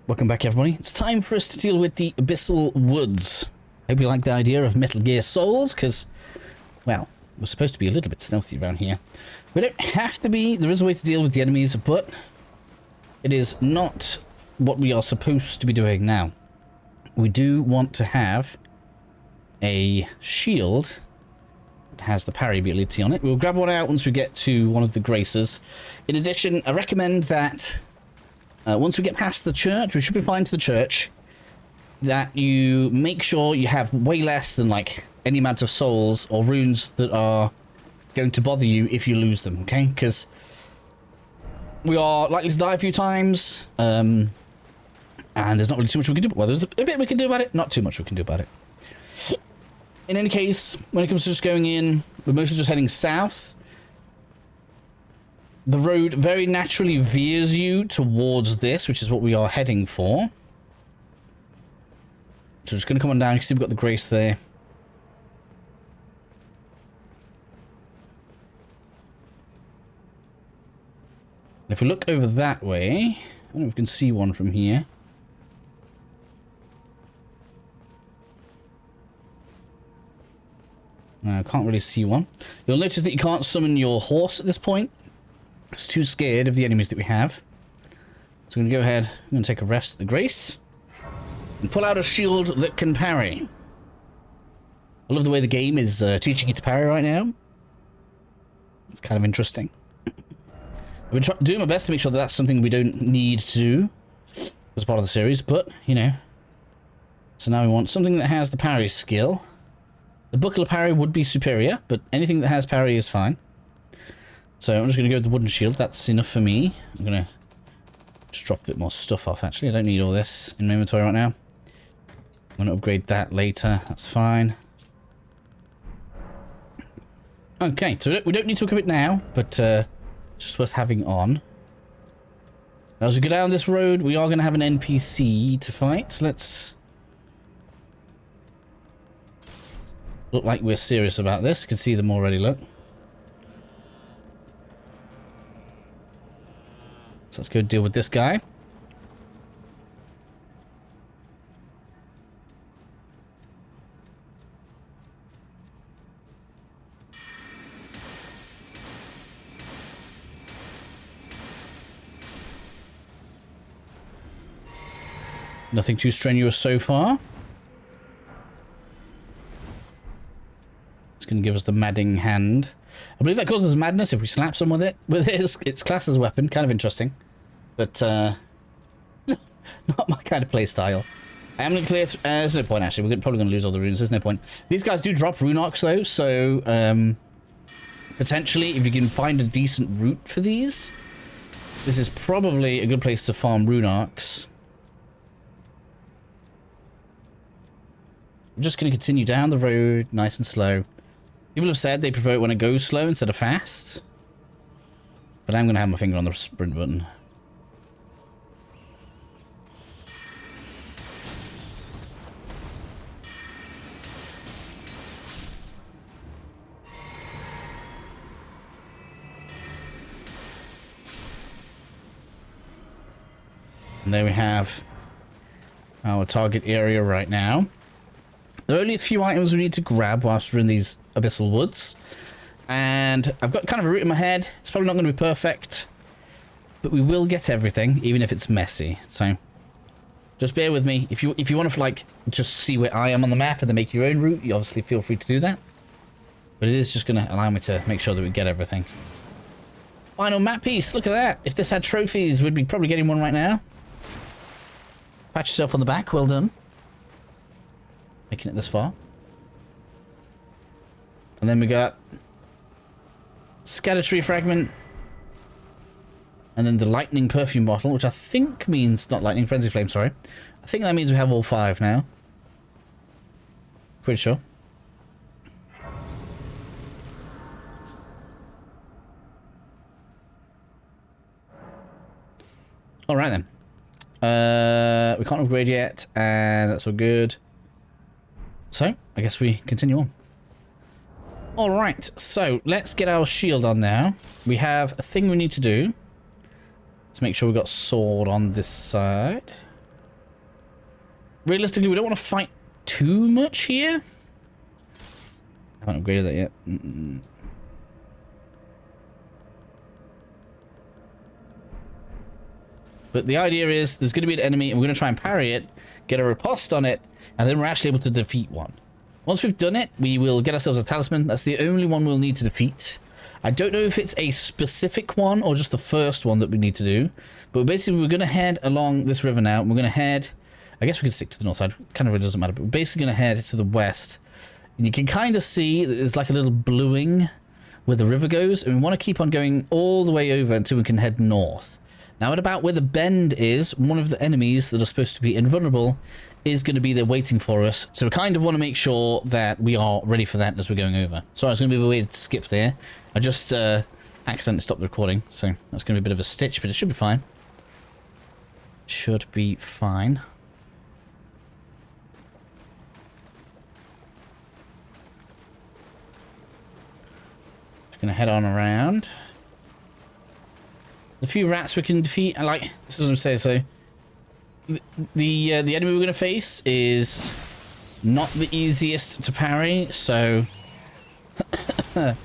Welcome back, everybody. It's time for us to deal with the Abyssal Woods. Hope you like the idea of Metal Gear Souls, because, well, we're supposed to be a little bit stealthy around here. We don't have to be. There is a way to deal with the enemies, but it is not what we are supposed to be doing now. We do want to have a shield that has the parry ability on it. We'll grab one out once we get to one of the graces. In addition, I recommend that once we get past the church, we should be fine to the church, that you make sure you have way less than like any amount of souls or runes that are going to bother you if you lose them, okay? Because we are likely to die a few times, and there's not really too much we can do. Well, there's a bit we can do about it, not too much we can do about it. In any case, when it comes to just going in, we're mostly just heading south. The road very naturally veers you towards this, which is what we are heading for. So we're just going to come on down. You can see we've got the grace there. And if we look over that way, I don't know if we can see one from here. No, I can't really see one. You'll notice that you can't summon your horse at this point. It's too scared of the enemies that we have. So I'm going to go ahead, I'm going to take a rest at the grace. And pull out a shield that can parry. I love the way the game is teaching you to parry right now. It's kind of interesting. I've been doing my best to make sure that that's something we don't need to do as part of the series, but, you know. So now we want something that has the parry skill. The buckler parry would be superior, but anything that has parry is fine. So I'm just going to go with the wooden shield. That's enough for me. I'm going to just drop a bit more stuff off, actually. I don't need all this in my inventory right now. I'm going to upgrade that later. That's fine. Okay, so we don't need to equip it now, but it's just worth having on. Now, as we go down this road, we are going to have an NPC to fight. So let's look like we're serious about this. You can see them already, look. So let's go deal with this guy. Nothing too strenuous so far. It's going to give us the madding hand. I believe that causes madness if we slap someone with it. With its class as a weapon. Kind of interesting. But, not my kind of playstyle. I am going to clear... there's no point, actually. We're probably going to lose all the runes. There's no point. These guys do drop rune arcs, though. So, potentially, if you can find a decent route for these, this is probably a good place to farm rune arcs. I'm just going to continue down the road, nice and slow. People have said they prefer it when it goes slow instead of fast. But I'm going to have my finger on the sprint button. And there we have our target area right now. There are only a few items we need to grab whilst we're in these Abyssal Woods. And I've got kind of a route in my head. It's probably not going to be perfect. But we will get everything, even if it's messy. So, just bear with me. If you want to, like, just see where I am on the map and then make your own route, you obviously feel free to do that. But it is just going to allow me to make sure that we get everything. Final map piece. Look at that. If this had trophies, we'd be probably getting one right now. Pat yourself on the back. Well done. Making it this far. And then we got Erdtree fragment. And then the lightning perfume bottle, which I think means, not lightning, frenzy flame, sorry. I think that means we have all 5 now. Pretty sure. Alright then. We can't upgrade yet, and that's all good. So, I guess we continue on. Alright, so let's get our shield on now. We have a thing we need to do. Let's make sure we've got sword on this side. realistically, we don't want to fight too much here. I haven't upgraded that yet. But the idea is there's going to be an enemy and we're going to try and parry it, get a riposte on it, and then we're actually able to defeat one. Once we've done it, we will get ourselves a talisman. That's the only one we'll need to defeat. I don't know if it's a specific one or just the first one that we need to do. But basically, we're going to head along this river now. And we're going to head... I guess we can stick to the north side. Kind of really doesn't matter. But we're basically going to head to the west. And you can kind of see that there's like a little bluing where the river goes. And we want to keep on going all the way over until we can head north. Now, at about where the bend is, one of the enemies that are supposed to be invulnerable is going to be there waiting for us. So we kind of want to make sure that we are ready for that as we're going over. Sorry, it's going to be a way to skip there. I just accidentally stopped the recording, so that's going to be a bit of a stitch, but it should be fine. Should be fine. Just going to head on around. A few rats we can defeat. I like... This is what I'm saying, so... The enemy we're going to face is not the easiest to parry, so... And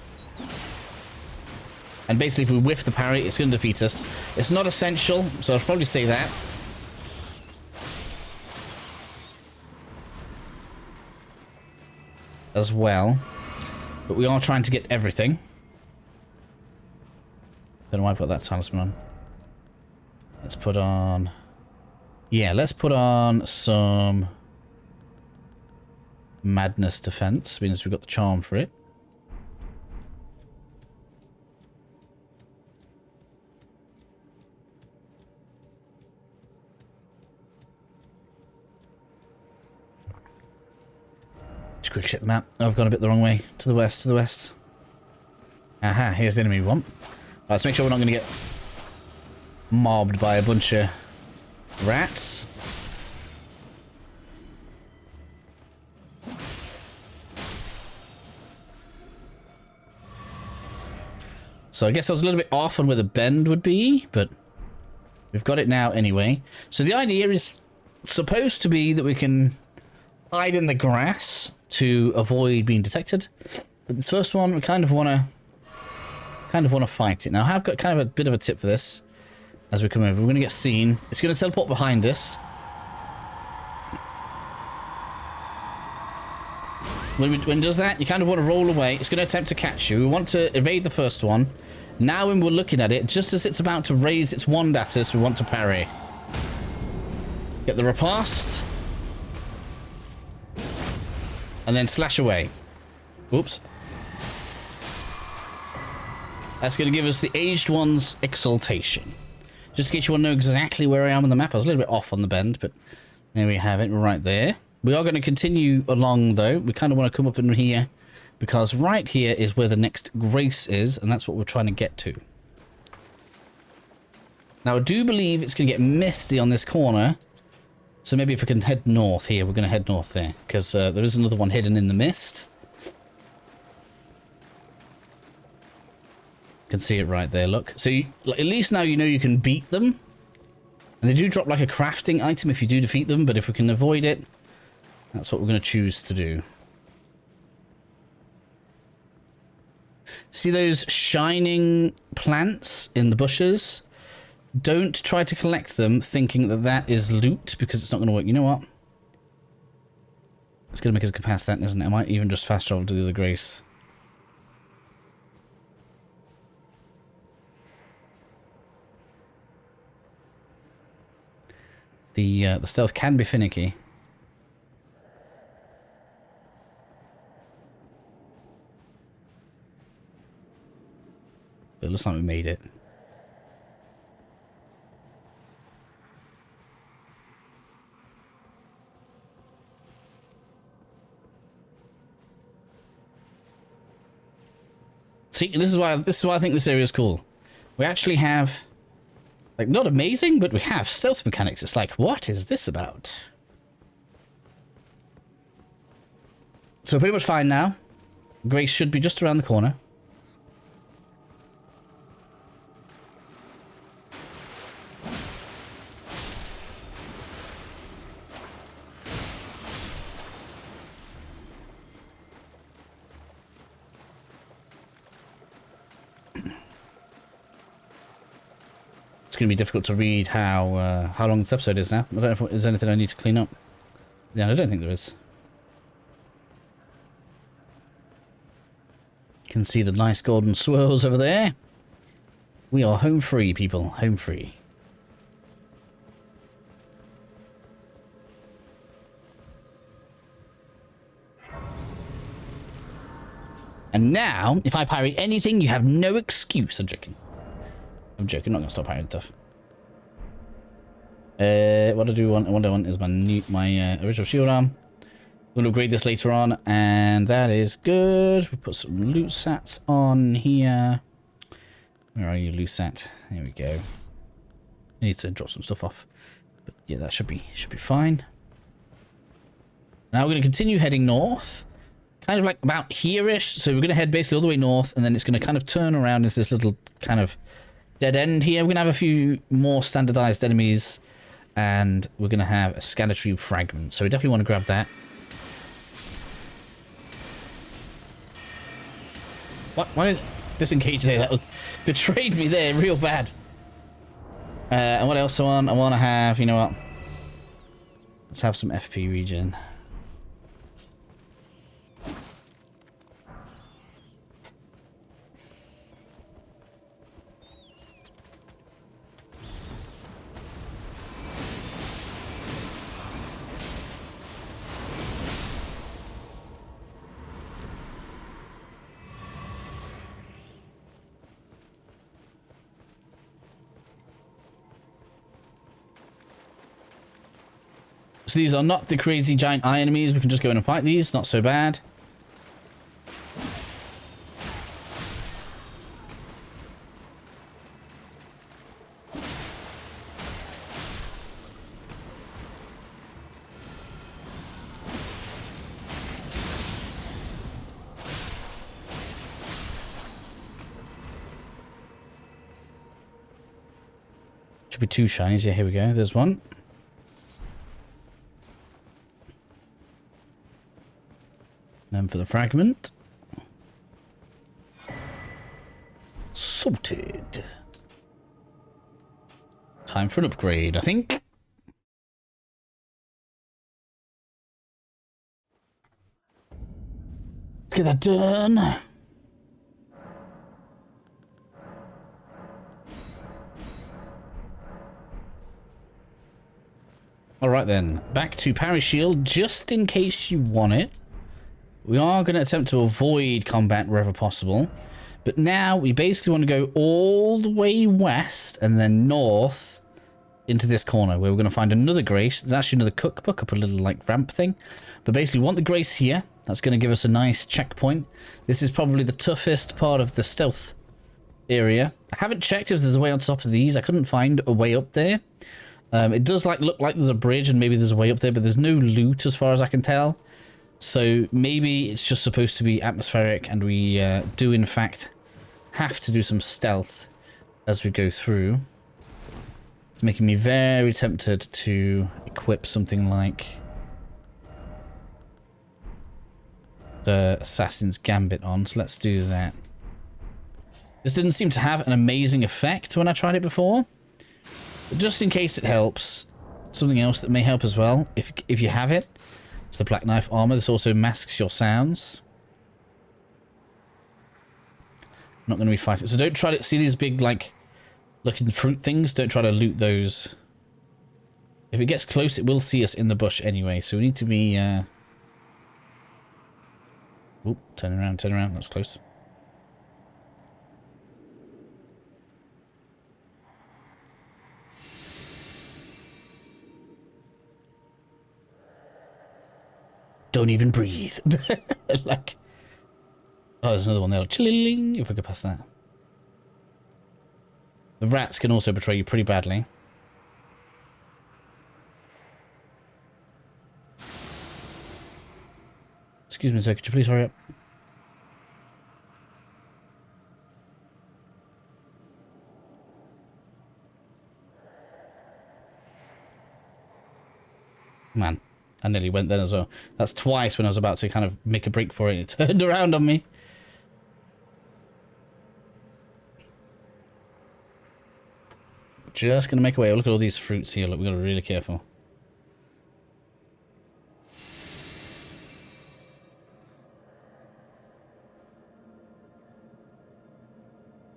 basically, if we whiff the parry, it's going to defeat us. It's not essential, so I'll probably say that. As well. But we are trying to get everything. Don't know why I've got that talisman on. Let's put on... Yeah, let's put on some... Madness defense, means we've got the charm for it. Just quickly check the map. Oh, I've gone a bit the wrong way. To the west, to the west. Aha, here's the enemy we want. Let's make sure we're not going to get mobbed by a bunch of rats. So I guess I was a little bit off on where the bend would be, but we've got it now anyway. So the idea is supposed to be that we can hide in the grass to avoid being detected. But this first one, we kind of want to fight it. Now, I've got kind of a bit of a tip for this as we come over. We're going to get seen. It's going to teleport behind us. When it does that, you kind of want to roll away. It's going to attempt to catch you. We want to evade the first one. Now, when we're looking at it, just as it's about to raise its wand at us, we want to parry. Get the riposte. And then slash away. Oops. That's going to give us the Aged One's Exaltation. Just in case you want to know exactly where I am on the map. I was a little bit off on the bend, but there we have it. We're right there. We are going to continue along, though. We kind of want to come up in here, because right here is where the next grace is, and that's what we're trying to get to. Now, I do believe it's going to get misty on this corner, so maybe if we can head north here, we're going to head north there, because there is another one hidden in the mist. Can see it right there, look. So at least now you know you can beat them. And they do drop like a crafting item if you do defeat them, but if we can avoid it, that's what we're going to choose to do. See those shining plants in the bushes? Don't try to collect them thinking that that is loot, because it's not going to work. You know what? It's going to make us go past that, isn't it? I might even just fast travel to the other grace. The stealth can be finicky. But it looks like we made it. See, this is why I think this area is cool. We actually have, like, not amazing, but we have stealth mechanics. It's like, what is this about? So we're pretty much fine now. Grace should be just around the corner. going to be difficult to read how long this episode is now. I don't know if there's anything I need to clean up. Yeah, I don't think there is. You can see the nice golden swirls over there. We are home free, people. Home free. And now, if I parry anything, you have no excuse. I'm joking. I'm joking. I'm not going to stop parrying stuff. What I want is my original shield arm. We'll upgrade this later on, and that is good. We put some loot sats on here. Where are you, loot sat? There we go. I need to drop some stuff off, but yeah, that should be fine. Now we're going to continue heading north. Kind of like about here-ish, so we're going to head basically all the way north, and then it's going to kind of turn around into this little kind of dead end here. We're going to have a few more standardized enemies, and we're going to have a Scanner fragment, so we definitely want to grab that. What? Why did disengage there? That was betrayed me there real bad. And what else I want? I want to have, you know what? Let's have some FP regen. So these are not the crazy giant eye enemies. We can just go in and fight these. Not so bad. Should be 2 shinies. Yeah, here we go. There's one. Then for the fragment. Sorted. Time for an upgrade, I think. Let's get that done. Alright then, back to parry shield, just in case you want it. We are going to attempt to avoid combat wherever possible. But now we basically want to go all the way west and then north into this corner where we're going to find another grace. There's actually another cookbook up a little like ramp thing. But basically we want the grace here. That's going to give us a nice checkpoint. This is probably the toughest part of the stealth area. I haven't checked if there's a way on top of these. I couldn't find a way up there. It does look like there's a bridge and maybe there's a way up there, but there's no loot as far as I can tell. So maybe it's just supposed to be atmospheric and we do in fact have to do some stealth as we go through. It's making me very tempted to equip something like the Assassin's Gambit on, so let's do that. This didn't seem to have an amazing effect when I tried it before, but just in case it helps, something else that may help as well, if you have it. It's the Black Knife armor. This also masks your sounds. I'm not going to be fighting. So don't try to see these big, like, looking fruit things. Don't try to loot those. If it gets close, it will see us in the bush anyway. So we need to be... Oop, turn around, turn around. That's close. Don't even breathe. Like, oh, there's another one there. Chilling, if we could pass that. The rats can also betray you pretty badly. Excuse me, sir. Could you please hurry up? Man. I nearly went then as well. That's twice when I was about to kind of make a break for it. It turned around on me. Just gonna make our way. Oh, look at all these fruits here. Look, we gotta be really careful.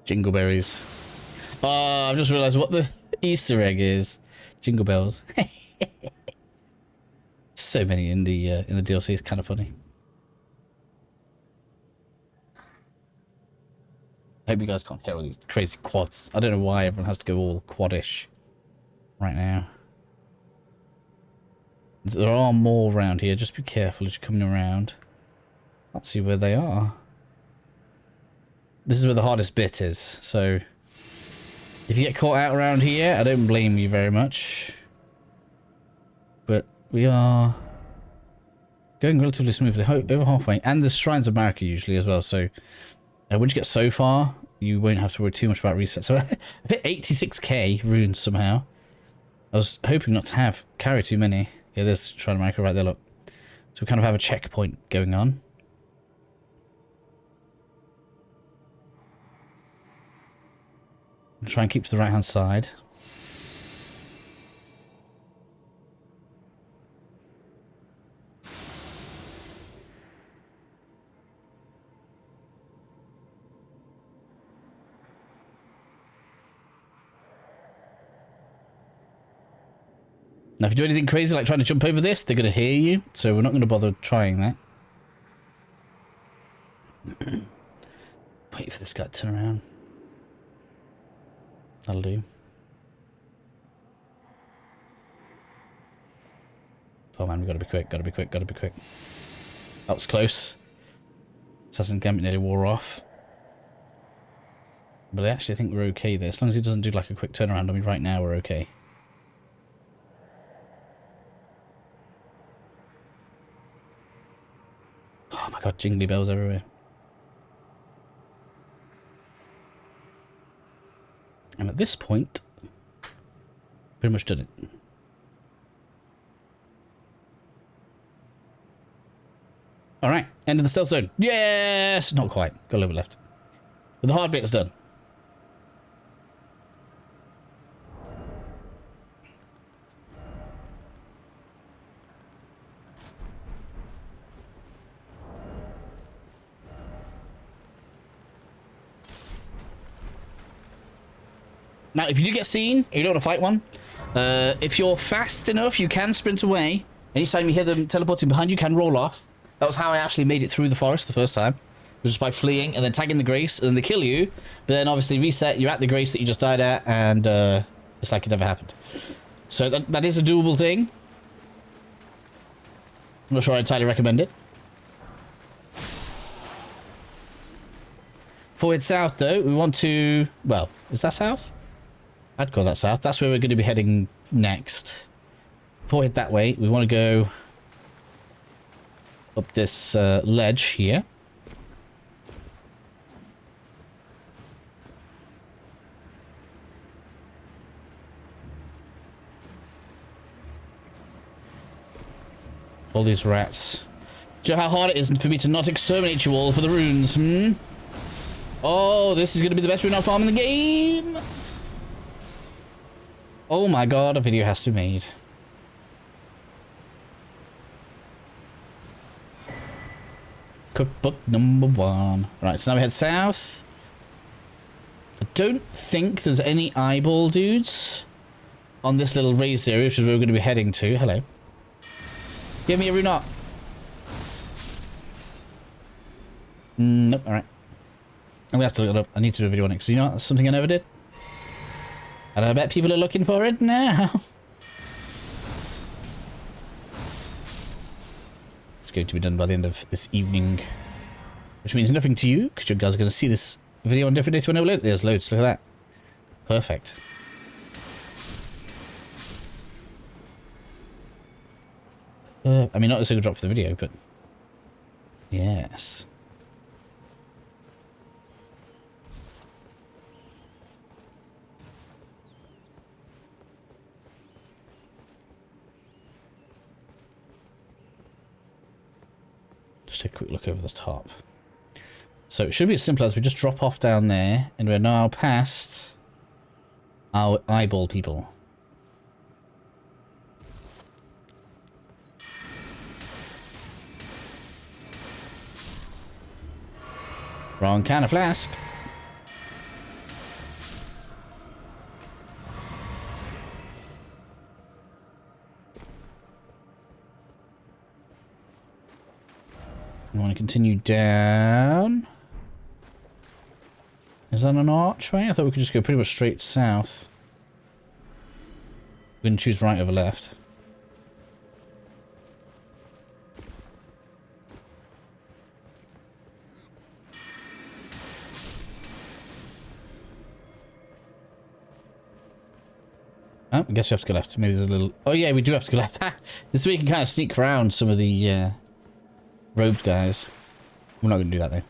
Jingleberries. Oh, I've just realised what the Easter egg is. Jingle bells. So many in the DLC. It's kind of funny. I hope you guys can't hear all these crazy quads. I don't know why everyone has to go all quadish right now. There are more around here. Just be careful as you're coming around. Can't see where they are. This is where the hardest bit is. So if you get caught out around here, I don't blame you very much. But we are going relatively smoothly, over halfway. And there's Shrines of Marika usually as well. So once you get so far, you won't have to worry too much about reset. So I hit 86k runes somehow. I was hoping not to carry too many. Yeah, there's Shrine of Marika right there, look. So we kind of have a checkpoint going on. Try and keep to the right hand side. Now if you do anything crazy like trying to jump over this, they're going to hear you, so we're not going to bother trying that. Wait for this guy to turn around. That'll do. Oh man, we gotta be quick, gotta be quick, gotta be quick. That was close. Assassin's Gambit nearly wore off. But I actually think we're okay there. As long as he doesn't do like a quick turnaround on me right now, we're okay. Oh my god, jingly bells everywhere. And at this point, pretty much done it. Alright, end of the stealth zone. Yes! Not quite. Got a little bit left. But the hard bit is done. Now, if you do get seen, and you don't want to fight one, if you're fast enough, you can sprint away. Anytime you hear them teleporting behind you, can roll off. That was how I actually made it through the forest the first time. It was just by fleeing and then tagging the grace, and then they kill you. But then obviously reset, you're at the grace that you just died at, and it's like it never happened. So that is a doable thing. I'm not sure I entirely recommend it. Before we head south, though, we want to... Well, is that south? I'd call that south. That's where we're going to be heading next. Before we head that way, we want to go up this ledge here. All these rats. Do you know how hard it is for me to not exterminate you all for the runes, hmm? Oh, this is going to be the best rune farm in the game! Oh my god, a video has to be made. Cookbook number 1. Right, so now we head south. I don't think there's any eyeball dudes on this little raised area, which is where we're going to be heading to. Hello. Give me a rune up. Nope, alright. I'm going to have to look it up. I need to do a video on it, because you know, that's something I never did. And I bet people are looking for it now. It's going to be done by the end of this evening. Which means nothing to you, because you guys are going to see this video on a different day to when I upload it. There's loads, look at that. Perfect. I mean, not a single drop for the video, but... Yes. Just take a quick look over the top. So it should be as simple as we just drop off down there, and we're now past Our eyeball people. Wrong kind of flask. We want to continue down. Is that an archway? I thought we could just go pretty much straight south. We can choose right over left. Oh, I guess we have to go left. Maybe there's a little... Oh yeah, we do have to go left. This way we can kind of sneak around some of the robed guys. We're not going to do that though.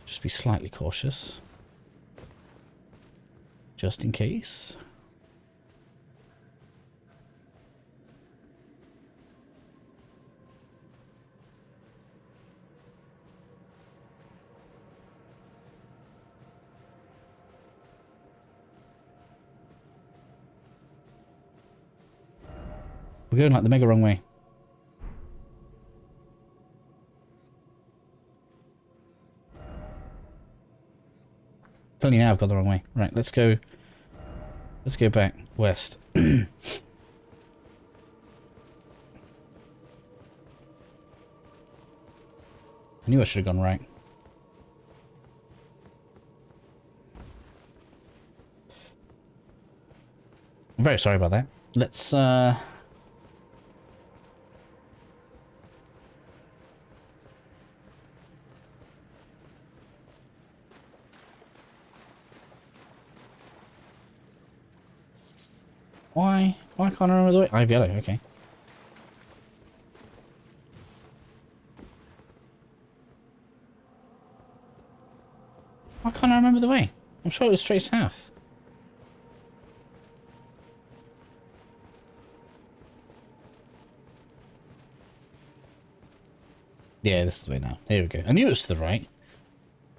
Just be slightly cautious. Just in case. We're going like the mega wrong way. Telling you now I've got the wrong way. Right, let's go. Let's go back west. I knew I should have gone right. I'm very sorry about that. Let's Why can't I remember the way? I have yellow, okay. Why can't I remember the way? I'm sure it was straight south. Yeah, this is the way now. Here we go. I knew it was to the right.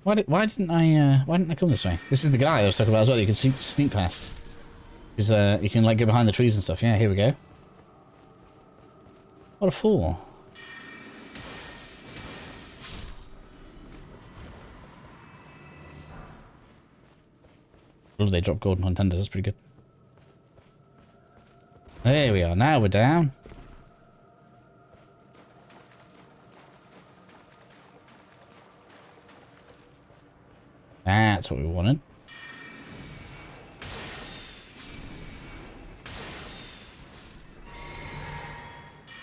Why didn't I come this way? This is the guy I was talking about as well. You can sneak past. Because you can like get behind the trees and stuff. Yeah, here we go. What a fool. Oh, they dropped golden on tenders. That's pretty good. There we are. Now we're down. That's what we wanted.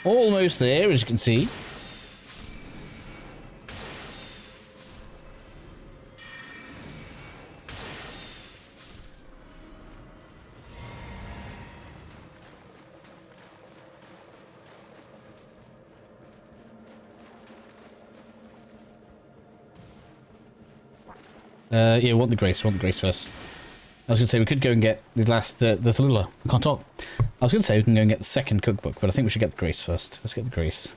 Almost there, as you can see. Yeah, want the grace first. I was going to say we could go and get the last, the Thalula. I can't talk. I was going to say we can go and get the second cookbook, but I think we should get the grace first. Let's get the grace.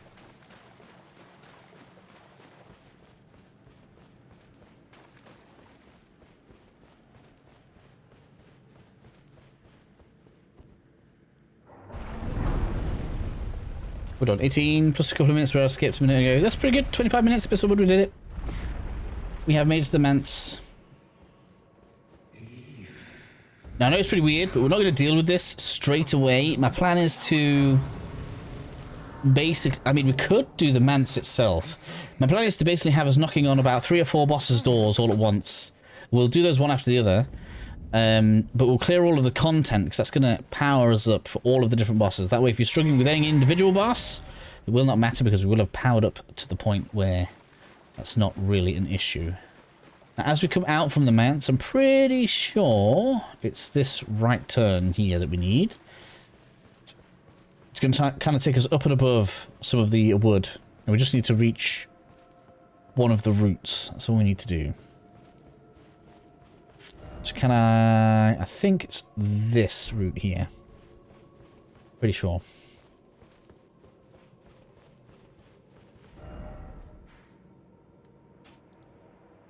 We're done. 18 plus a couple of minutes where I skipped a minute ago. That's pretty good. 25 minutes, Abyssal Wood, we did it. We have made the manse. Now, I know it's pretty weird, but we're not going to deal with this straight away. My plan is to... I mean, we could do the manse itself. My plan is to basically have us knocking on about 3 or 4 bosses' doors all at once. We'll do those one after the other. But we'll clear all of the content, because that's going to power us up for all of the different bosses. That way, if you're struggling with any individual boss, it will not matter, because we will have powered up to the point where that's not really an issue. Now, as we come out from the manse, I'm pretty sure it's this right turn here that we need. It's going to kind of take us up and above some of the wood. And we just need to reach one of the roots. That's all we need to do. So can I think it's this route here. Pretty sure.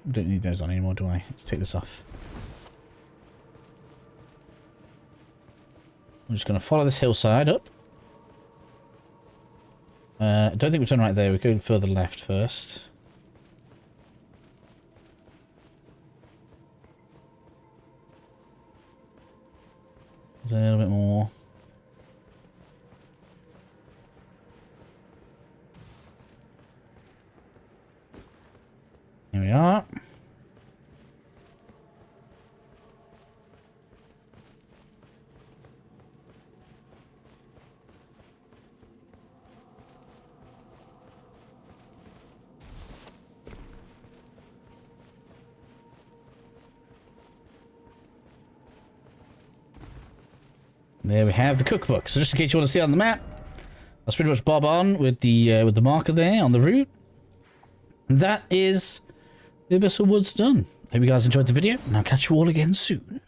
I don't need those on anymore, do I? Let's take this off. I'm just going to follow this hillside up. I don't think we've turned right there. We're going further left first. A little bit more. Here we are. There we have the cookbook. So just in case you want to see it on the map, that's pretty much bob on with the marker there on the route. And that is the Abyssal Woods done. Hope you guys enjoyed the video, and I'll catch you all again soon.